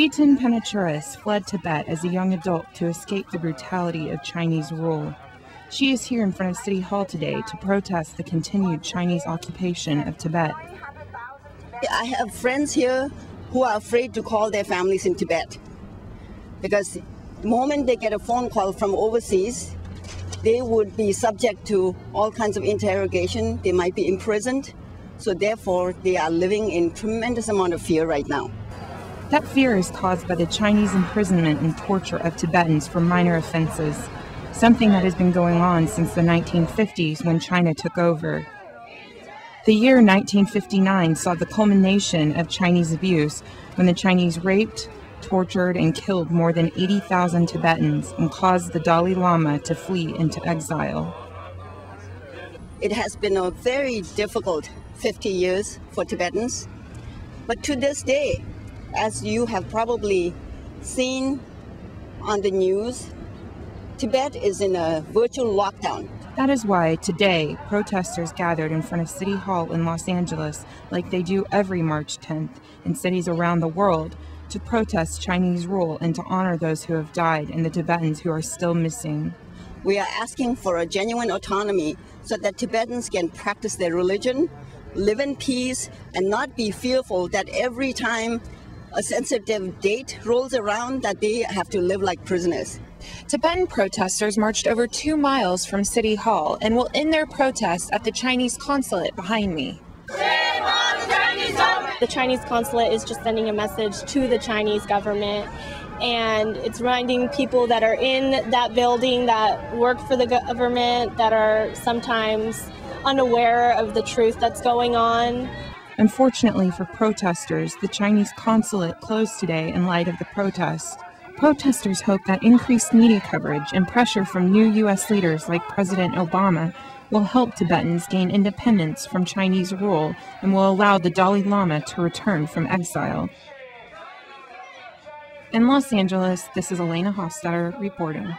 Tibetan Panachuris fled Tibet as a young adult to escape the brutality of Chinese rule. She is here in front of City Hall today to protest the continued Chinese occupation of Tibet. I have friends here who are afraid to call their families in Tibet because the moment they get a phone call from overseas, they would be subject to all kinds of interrogation. They might be imprisoned. So therefore, they are living in tremendous amount of fear right now. That fear is caused by the Chinese imprisonment and torture of Tibetans for minor offenses, something that has been going on since the 1950s when China took over. The year 1959 saw the culmination of Chinese abuse when the Chinese raped, tortured, and killed more than 80,000 Tibetans and caused the Dalai Lama to flee into exile. It has been a very difficult 50 years for Tibetans, but to this day, as you have probably seen on the news, Tibet is in a virtual lockdown. That is why today protesters gathered in front of City Hall in Los Angeles, like they do every March 10th in cities around the world, to protest Chinese rule and to honor those who have died and the Tibetans who are still missing. We are asking for a genuine autonomy so that Tibetans can practice their religion, live in peace, and not be fearful that every time a sensitive date rolls around that they have to live like prisoners. Tibetan protesters marched over 2 miles from City Hall and will end their protest at the Chinese consulate behind me. The Chinese consulate is just sending a message to the Chinese government, and it's reminding people that are in that building that work for the government, that are sometimes unaware of the truth that's going on. Unfortunately for protesters, the Chinese consulate closed today in light of the protests. Protesters hope that increased media coverage and pressure from new U.S. leaders like President Obama will help Tibetans gain independence from Chinese rule and will allow the Dalai Lama to return from exile. In Los Angeles, this is Alaena reporting.